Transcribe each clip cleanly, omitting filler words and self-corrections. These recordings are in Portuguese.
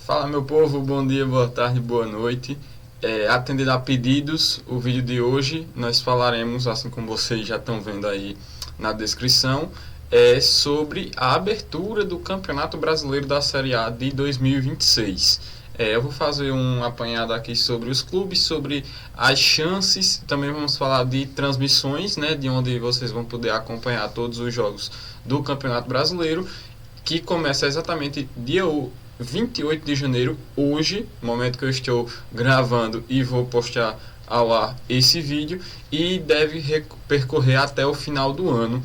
Fala meu povo, bom dia, boa tarde, boa noite. Atendendo a pedidos, o vídeo de hoje nós falaremos, assim como vocês já estão vendo aí na descrição, sobre a abertura do Campeonato Brasileiro da Série A de 2026. Eu vou fazer um apanhado aqui sobre os clubes, sobre as chances, também vamos falar de transmissões, né, de onde vocês vão poder acompanhar todos os jogos do Campeonato Brasileiro, que começa exatamente dia 28 de janeiro, hoje, momento que eu estou gravando e vou postar ao ar esse vídeo, e deve percorrer até o final do ano,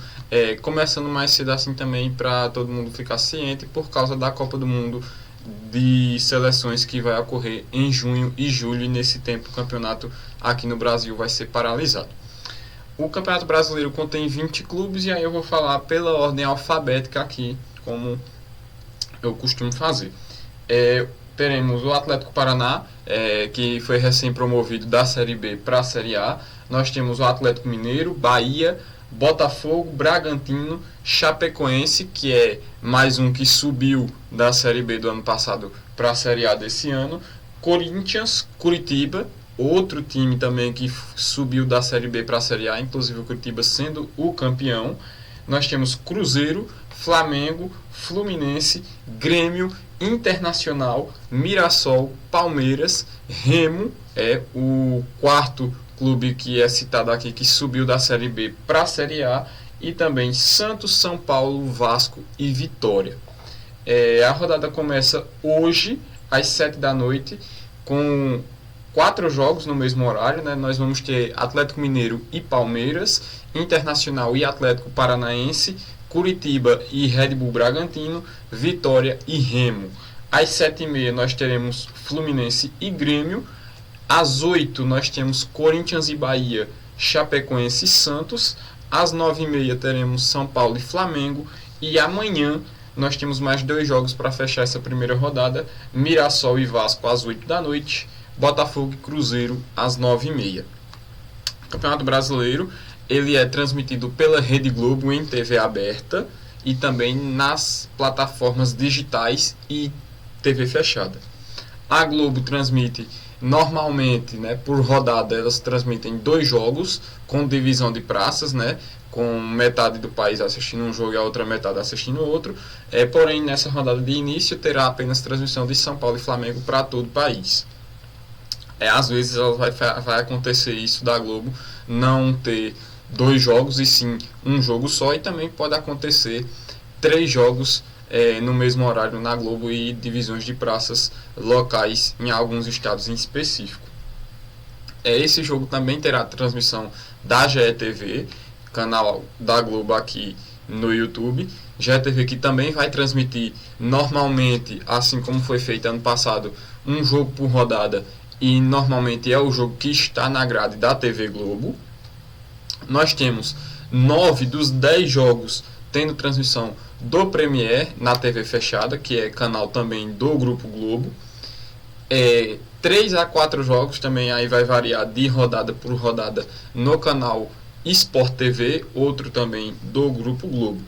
começando mais cedo assim também para todo mundo ficar ciente por causa da Copa do Mundo de seleções que vai ocorrer em junho e julho, e nesse tempo o campeonato aqui no Brasil vai ser paralisado. O Campeonato Brasileiro contém 20 clubes e aí eu vou falar pela ordem alfabética aqui, como eu costumo fazer. Teremos o Atlético Paraná, que foi recém-promovido da Série B para a Série A. Nós temos o Atlético Mineiro, Bahia, Botafogo, Bragantino, Chapecoense, que é mais um que subiu da Série B do ano passado para a Série A desse ano, Corinthians, Curitiba, outro time também que subiu da Série B para a Série A, inclusive o Curitiba sendo o campeão. Nós temos Cruzeiro, Flamengo, Fluminense, Grêmio, Internacional, Mirassol, Palmeiras, Remo, o quarto clube que é citado aqui, que subiu da Série B para a Série A, e também Santos, São Paulo, Vasco e Vitória. A rodada começa hoje, às 7 da noite, com 4 jogos no mesmo horário, né? Nós vamos ter Atlético Mineiro e Palmeiras, Internacional e Atlético Paranaense, Curitiba e Red Bull Bragantino, Vitória e Remo. Às 7h30 nós teremos Fluminense e Grêmio. Às 8 nós temos Corinthians e Bahia, Chapecoense e Santos. Às 9h30 teremos São Paulo e Flamengo. E amanhã nós temos mais 2 jogos para fechar essa primeira rodada: Mirassol e Vasco às 8 da noite, Botafogo e Cruzeiro às 9h30. Campeonato Brasileiro, ele é transmitido pela Rede Globo em TV aberta e também nas plataformas digitais e TV fechada. A Globo transmite normalmente, né, por rodada, elas transmitem 2 jogos com divisão de praças, né, com metade do país assistindo um jogo e a outra metade assistindo outro. Porém, nessa rodada de início terá apenas transmissão de São Paulo e Flamengo para todo o país. Às vezes vai acontecer isso da Globo não ter 2 jogos e sim um jogo só, e também pode acontecer 3 jogos no mesmo horário na Globo e divisões de praças locais em alguns estados em específico. Esse jogo também terá transmissão da GETV, canal da Globo aqui no YouTube. GETV que também vai transmitir normalmente, assim como foi feito ano passado, um jogo por rodada, e normalmente é o jogo que está na grade da TV Globo. Nós temos 9 dos 10 jogos tendo transmissão do Premier na TV fechada, que é canal também do Grupo Globo. 3 a 4 jogos também, aí vai variar de rodada por rodada, no canal Sport TV, outro também do Grupo Globo.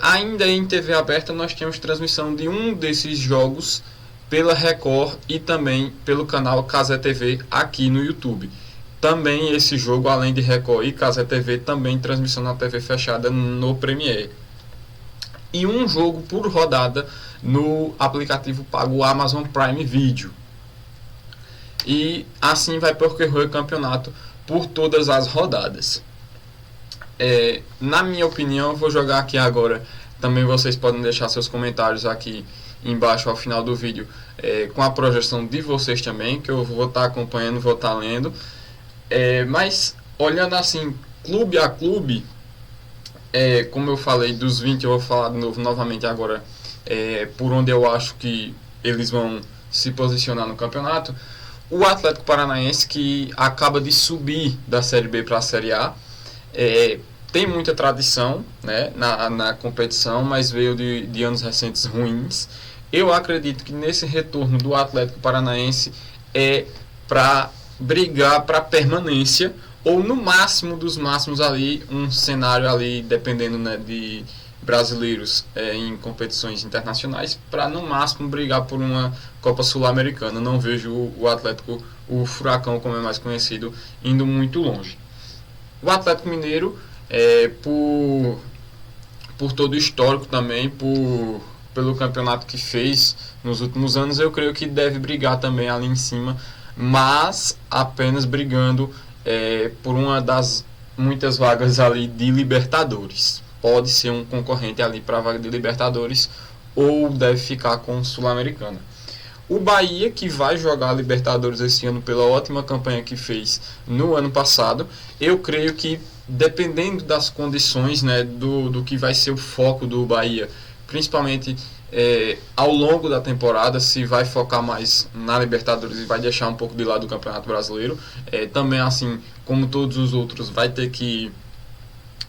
Ainda em TV aberta nós temos transmissão de um desses jogos pela Record e também pelo canal Cazé TV aqui no YouTube. Também esse jogo, além de Record e Cazé TV, também transmissão na TV fechada no Premier. E um jogo por rodada no aplicativo pago Amazon Prime Video. E assim vai percorrer o campeonato por todas as rodadas. Na minha opinião, eu vou jogar aqui agora. Também vocês podem deixar seus comentários aqui embaixo ao final do vídeo, com a projeção de vocês também, que eu vou estar acompanhando, vou estar lendo. Mas olhando assim, clube a clube, como eu falei dos 20, eu vou falar de novo novamente agora, por onde eu acho que eles vão se posicionar no campeonato. O Atlético Paranaense, que acaba de subir da Série B para a Série A, tem muita tradição, né, na competição, mas veio de anos recentes ruins. Eu acredito que nesse retorno do Atlético Paranaense é para brigar para permanência, ou no máximo dos máximos ali, um cenário ali, dependendo, né, brasileiros em competições internacionais para no máximo brigar por uma Copa Sul-Americana. Não vejo o Atlético, o Furacão, como é mais conhecido, indo muito longe. O Atlético Mineiro, por todo o histórico também, pelo campeonato que fez nos últimos anos, eu creio que deve brigar também ali em cima, mas apenas brigando por uma das muitas vagas ali de Libertadores. Pode ser um concorrente ali para a vaga de Libertadores ou deve ficar com Sul-Americana. O Bahia, que vai jogar a Libertadores esse ano pela ótima campanha que fez no ano passado, eu creio que dependendo das condições, né, do que vai ser o foco do Bahia, principalmente ao longo da temporada, se vai focar mais na Libertadores e vai deixar um pouco de lado o Campeonato Brasileiro, também assim como todos os outros vai ter que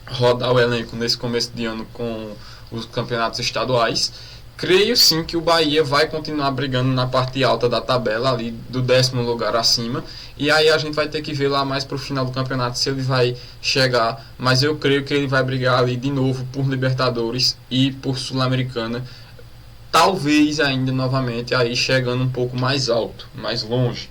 rodar o elenco nesse começo de ano com os campeonatos estaduais. Creio sim que o Bahia vai continuar brigando na parte alta da tabela, ali do 10º lugar acima, e aí a gente vai ter que ver lá mais para o final do campeonato se ele vai chegar, mas eu creio que ele vai brigar ali de novo por Libertadores e por Sul-Americana, talvez ainda novamente aí chegando um pouco mais alto, mais longe.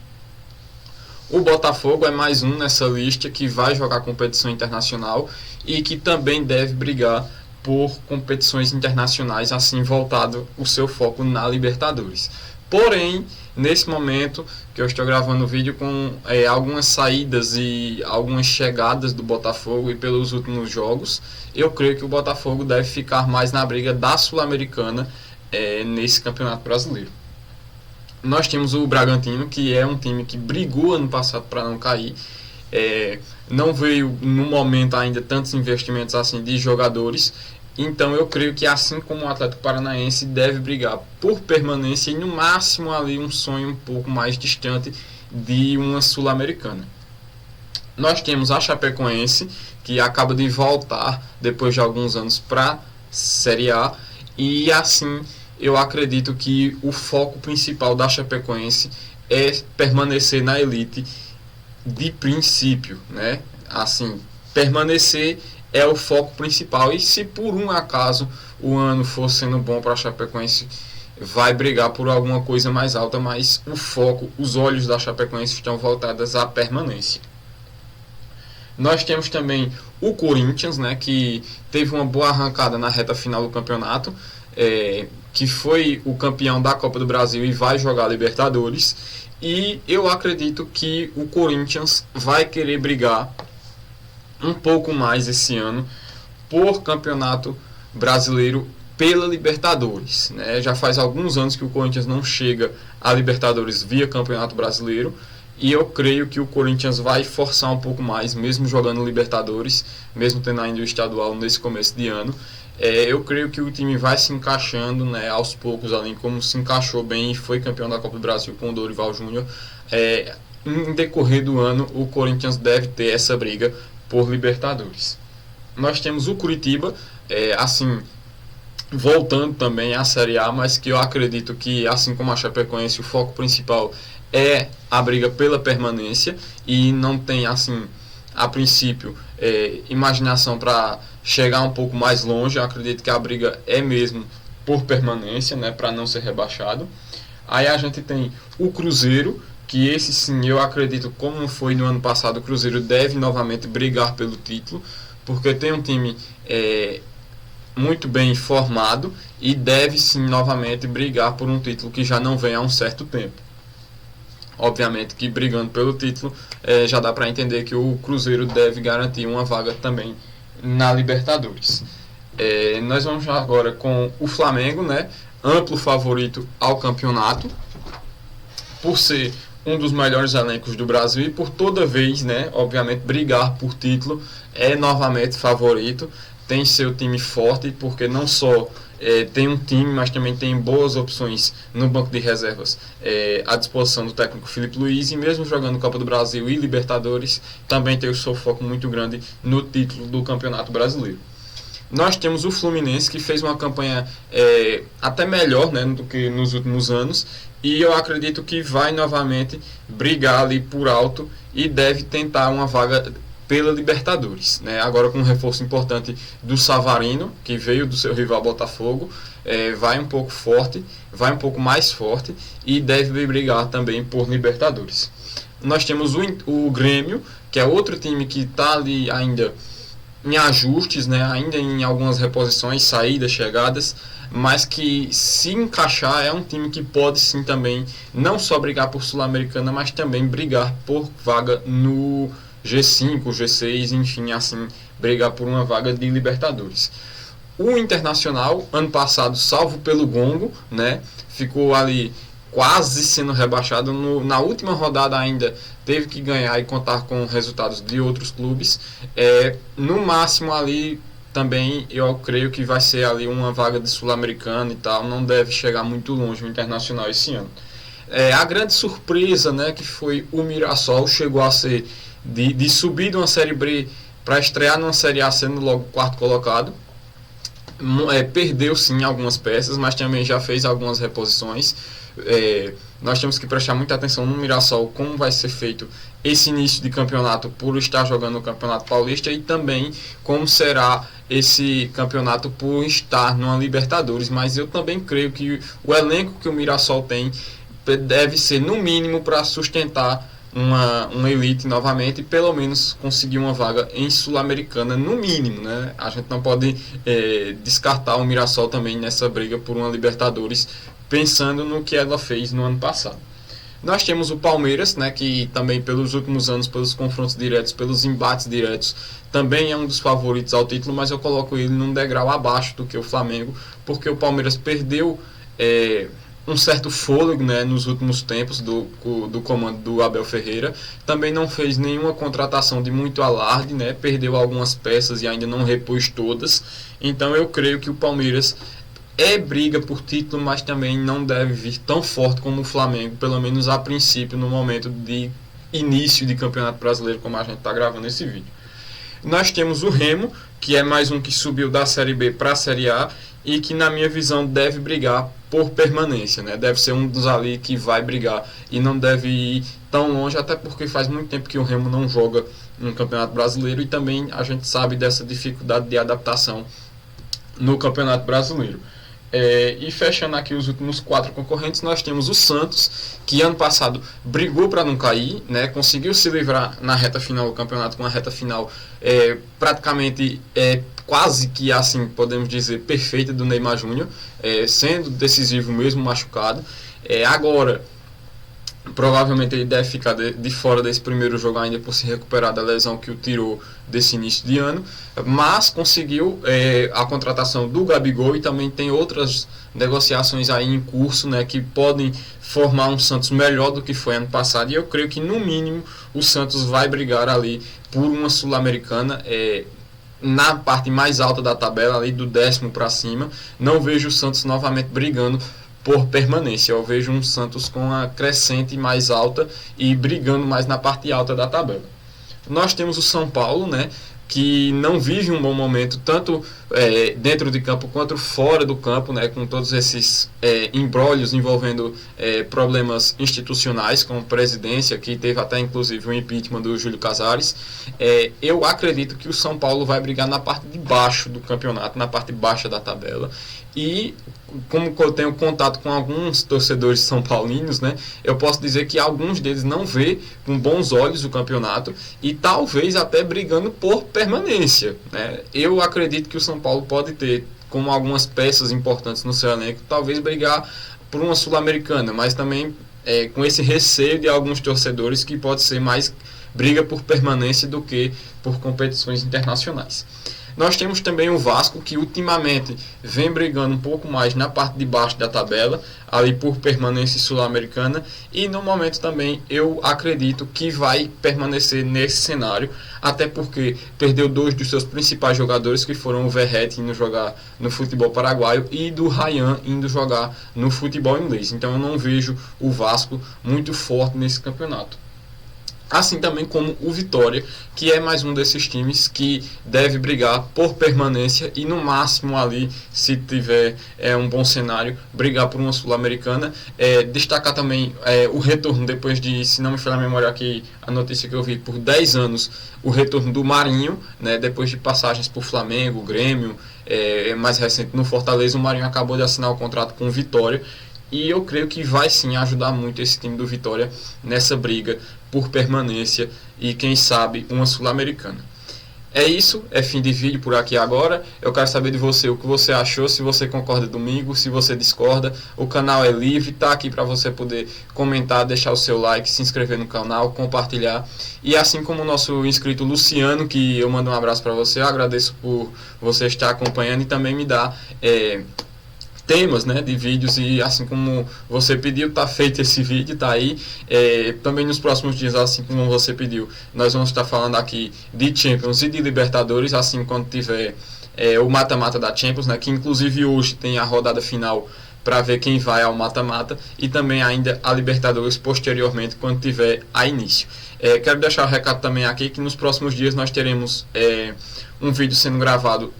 O Botafogo é mais um nessa lista que vai jogar competição internacional e que também deve brigar por competições internacionais, assim voltado o seu foco na Libertadores. Porém, nesse momento que eu estou gravando o vídeo com algumas saídas e algumas chegadas do Botafogo e pelos últimos jogos, eu creio que o Botafogo deve ficar mais na briga da Sul-Americana nesse Campeonato Brasileiro. Nós temos o Bragantino, que é um time que brigou ano passado para não cair. Não veio no momento ainda tantos investimentos assim de jogadores. Então eu creio que assim como o Atlético Paranaense deve brigar por permanência e no máximo ali um sonho um pouco mais distante de uma Sul-Americana. Nós temos a Chapecoense, que acaba de voltar depois de alguns anos para a Série A, e assim eu acredito que o foco principal da Chapecoense é permanecer na elite de princípio, né? Assim, permanecer é o foco principal, e se por um acaso o ano for sendo bom para a Chapecoense, vai brigar por alguma coisa mais alta, mas o foco, os olhos da Chapecoense estão voltados à permanência. Nós temos também o Corinthians, né, que teve uma boa arrancada na reta final do campeonato, que foi o campeão da Copa do Brasil e vai jogar Libertadores, e eu acredito que o Corinthians vai querer brigar um pouco mais esse ano por campeonato brasileiro pela Libertadores, né? Já faz alguns anos que o Corinthians não chega a Libertadores via campeonato brasileiro, e eu creio que o Corinthians vai forçar um pouco mais, mesmo jogando Libertadores, mesmo tendo ainda o estadual nesse começo de ano. Eu creio que o time vai se encaixando, né, aos poucos, além como se encaixou bem e foi campeão da Copa do Brasil com o Dorival Júnior. Em decorrer do ano, o Corinthians deve ter essa briga por Libertadores. Nós temos o Curitiba, assim, voltando também à Série A, mas que eu acredito que, assim como a Chapecoense, o foco principal é a briga pela permanência e não tem, assim, a princípio, imaginação para chegar um pouco mais longe. Eu acredito que a briga é mesmo por permanência, né, para não ser rebaixado. Aí a gente tem o Cruzeiro, que esse sim eu acredito, como foi no ano passado, o Cruzeiro deve novamente brigar pelo título, porque tem um time muito bem formado e deve sim novamente brigar por um título que já não vem há um certo tempo. Obviamente que brigando pelo título, já dá para entender que o Cruzeiro deve garantir uma vaga também na Libertadores. Nós vamos agora com o Flamengo, né, amplo favorito ao campeonato, por ser um dos melhores elencos do Brasil e por toda vez, né, obviamente, brigar por título, é novamente favorito. Tem seu time forte, porque não só tem um time, mas também tem boas opções no banco de reservas à disposição do técnico Felipe Luiz, e mesmo jogando Copa do Brasil e Libertadores, também tem o seu foco muito grande no título do Campeonato Brasileiro. Nós temos o Fluminense, que fez uma campanha até melhor, né, do que nos últimos anos, e eu acredito que vai novamente brigar ali por alto e deve tentar uma vaga pela Libertadores, né? Agora com um reforço importante do Savarino, que veio do seu rival Botafogo, vai um pouco forte, vai um pouco mais forte e deve brigar também por Libertadores. Nós temos o Grêmio, que é outro time que está ali ainda em ajustes, né? Ainda em algumas reposições, saídas, chegadas, mas que se encaixar é um time que pode sim também não só brigar por Sul-Americana, mas também brigar por vaga no G5, G6, enfim, assim, brigar por uma vaga de Libertadores. O Internacional, ano passado, salvo pelo gongo, né, ficou ali quase sendo rebaixado. Na última rodada ainda teve que ganhar e contar com resultados de outros clubes. No máximo ali também eu creio que vai ser ali uma vaga de Sul-Americana e tal, não deve chegar muito longe o Internacional esse ano. A grande surpresa, né, que foi o Mirassol, chegou a ser de subir de uma Série B para estrear numa Série A sendo logo quarto colocado. Perdeu sim algumas peças, mas também já fez algumas reposições. Nós temos que prestar muita atenção no Mirassol, como vai ser feito esse início de campeonato por estar jogando o Campeonato Paulista, e também como será esse campeonato por estar numa Libertadores. Mas eu também creio que o elenco que o Mirassol tem deve ser no mínimo para sustentar uma elite novamente e pelo menos conseguir uma vaga em Sul-Americana no mínimo, né? A gente não pode descartar o Mirassol também nessa briga por uma Libertadores, pensando no que ela fez no ano passado. Nós temos o Palmeiras, né, que também pelos últimos anos, pelos confrontos diretos, pelos embates diretos, também é um dos favoritos ao título, mas eu coloco ele num degrau abaixo do que o Flamengo, porque o Palmeiras perdeu um certo fôlego, né, nos últimos tempos do comando do Abel Ferreira. Também não fez nenhuma contratação de muito alarde, né, perdeu algumas peças e ainda não repôs todas. Então eu creio que o Palmeiras briga por título, mas também não deve vir tão forte como o Flamengo, pelo menos a princípio, no momento de início de Campeonato Brasileiro, como a gente está gravando esse vídeo. Nós temos o Remo, que é mais um que subiu da Série B para a Série A e que, na minha visão, deve brigar por permanência, né? Deve ser um dos ali que vai brigar e não deve ir tão longe, até porque faz muito tempo que o Remo não joga no Campeonato Brasileiro e também a gente sabe dessa dificuldade de adaptação no Campeonato Brasileiro. E fechando aqui os últimos 4 concorrentes, nós temos o Santos, que ano passado brigou para não cair, né, conseguiu se livrar na reta final do campeonato, com a reta final praticamente quase que, assim, podemos dizer, perfeita do Neymar Júnior, sendo decisivo mesmo machucado. Agora, provavelmente ele deve ficar de fora desse primeiro jogo ainda por se recuperar da lesão que o tirou desse início de ano, mas conseguiu a contratação do Gabigol e também tem outras negociações aí em curso, né, que podem formar um Santos melhor do que foi ano passado, e eu creio que no mínimo o Santos vai brigar ali por uma Sul-Americana na parte mais alta da tabela, ali do 10º para cima. Não vejo o Santos novamente brigando por permanência. Eu vejo um Santos com a crescente mais alta e brigando mais na parte alta da tabela. Nós temos o São Paulo, né, que não vive um bom momento, tanto dentro de campo quanto fora do campo, né, com todos esses embrólios envolvendo problemas institucionais, como presidência, que teve até inclusive o impeachment do Júlio Casares. Eu acredito que o São Paulo vai brigar na parte de baixo do campeonato, na parte baixa da tabela. E como eu tenho contato com alguns torcedores são paulinos, né, eu posso dizer que alguns deles não vê com bons olhos o campeonato e talvez até brigando por permanência, né. Eu acredito que o São Paulo pode ter, como algumas peças importantes no seu elenco, talvez brigar por uma Sul-Americana, mas também com esse receio de alguns torcedores que pode ser mais briga por permanência do que por competições internacionais. Nós temos também o Vasco, que ultimamente vem brigando um pouco mais na parte de baixo da tabela, ali por permanência sul-americana, e no momento também eu acredito que vai permanecer nesse cenário, até porque perdeu 2 dos seus principais jogadores, que foram o Verratti indo jogar no futebol paraguaio e do Ryan indo jogar no futebol inglês. Então eu não vejo o Vasco muito forte nesse campeonato. Assim também como o Vitória, que é mais um desses times que deve brigar por permanência e no máximo ali, se tiver um bom cenário, brigar por uma Sul-Americana. Destacar também o retorno depois de, se não me falha a memória aqui, a notícia que eu vi, por 10 anos, o retorno do Marinho, né, depois de passagens por Flamengo, Grêmio, mais recente no Fortaleza, o Marinho acabou de assinar o contrato com o Vitória. E eu creio que vai sim ajudar muito esse time do Vitória nessa briga por permanência e quem sabe uma Sul-Americana. É isso, é fim de vídeo por aqui agora. Eu quero saber de você o que você achou, se você concorda comigo, se você discorda. O canal é livre, tá aqui para você poder comentar, deixar o seu like, se inscrever no canal, compartilhar. E assim como o nosso inscrito Luciano, que eu mando um abraço para você, eu agradeço por você estar acompanhando e também me dar temas, né, de vídeos, e assim como você pediu, tá feito esse vídeo, tá aí. Também nos próximos dias, assim como você pediu, nós vamos estar falando aqui de Champions e de Libertadores, assim quando tiver o mata-mata da Champions, né, que inclusive hoje tem a rodada final para ver quem vai ao mata-mata, e também ainda a Libertadores posteriormente, quando tiver a início. Quero deixar o recado também aqui que nos próximos dias nós teremos um vídeo sendo gravado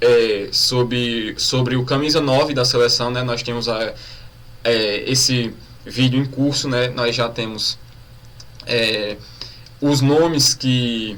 sobre o camisa 9 da seleção, né? Nós temos esse vídeo em curso, né? Nós já temos os nomes que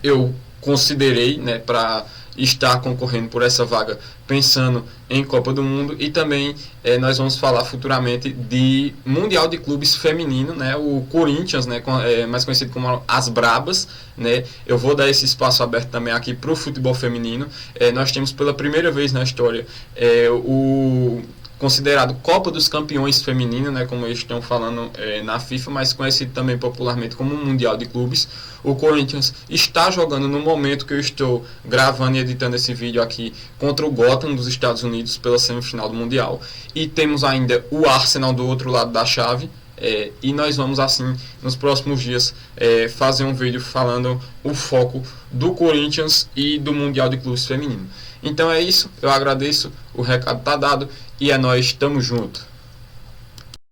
eu considerei, né, para estar concorrendo por essa vaga, pensando em Copa do Mundo. E também nós vamos falar futuramente de Mundial de Clubes Feminino, né, o Corinthians, né, mais conhecido como as Brabas, né. Eu vou dar esse espaço aberto também aqui para o futebol feminino. Nós temos pela primeira vez na história o considerado Copa dos Campeões Feminino, né, como eles estão falando na FIFA, mas conhecido também popularmente como Mundial de Clubes. O Corinthians está jogando no momento que eu estou gravando e editando esse vídeo aqui contra o Gotham dos Estados Unidos pela semifinal do Mundial. E temos ainda o Arsenal do outro lado da chave. E nós vamos assim nos próximos dias fazer um vídeo falando o foco do Corinthians e do Mundial de Clubes Feminino. Então é isso, eu agradeço, o recado tá dado e é nóis, tamo junto.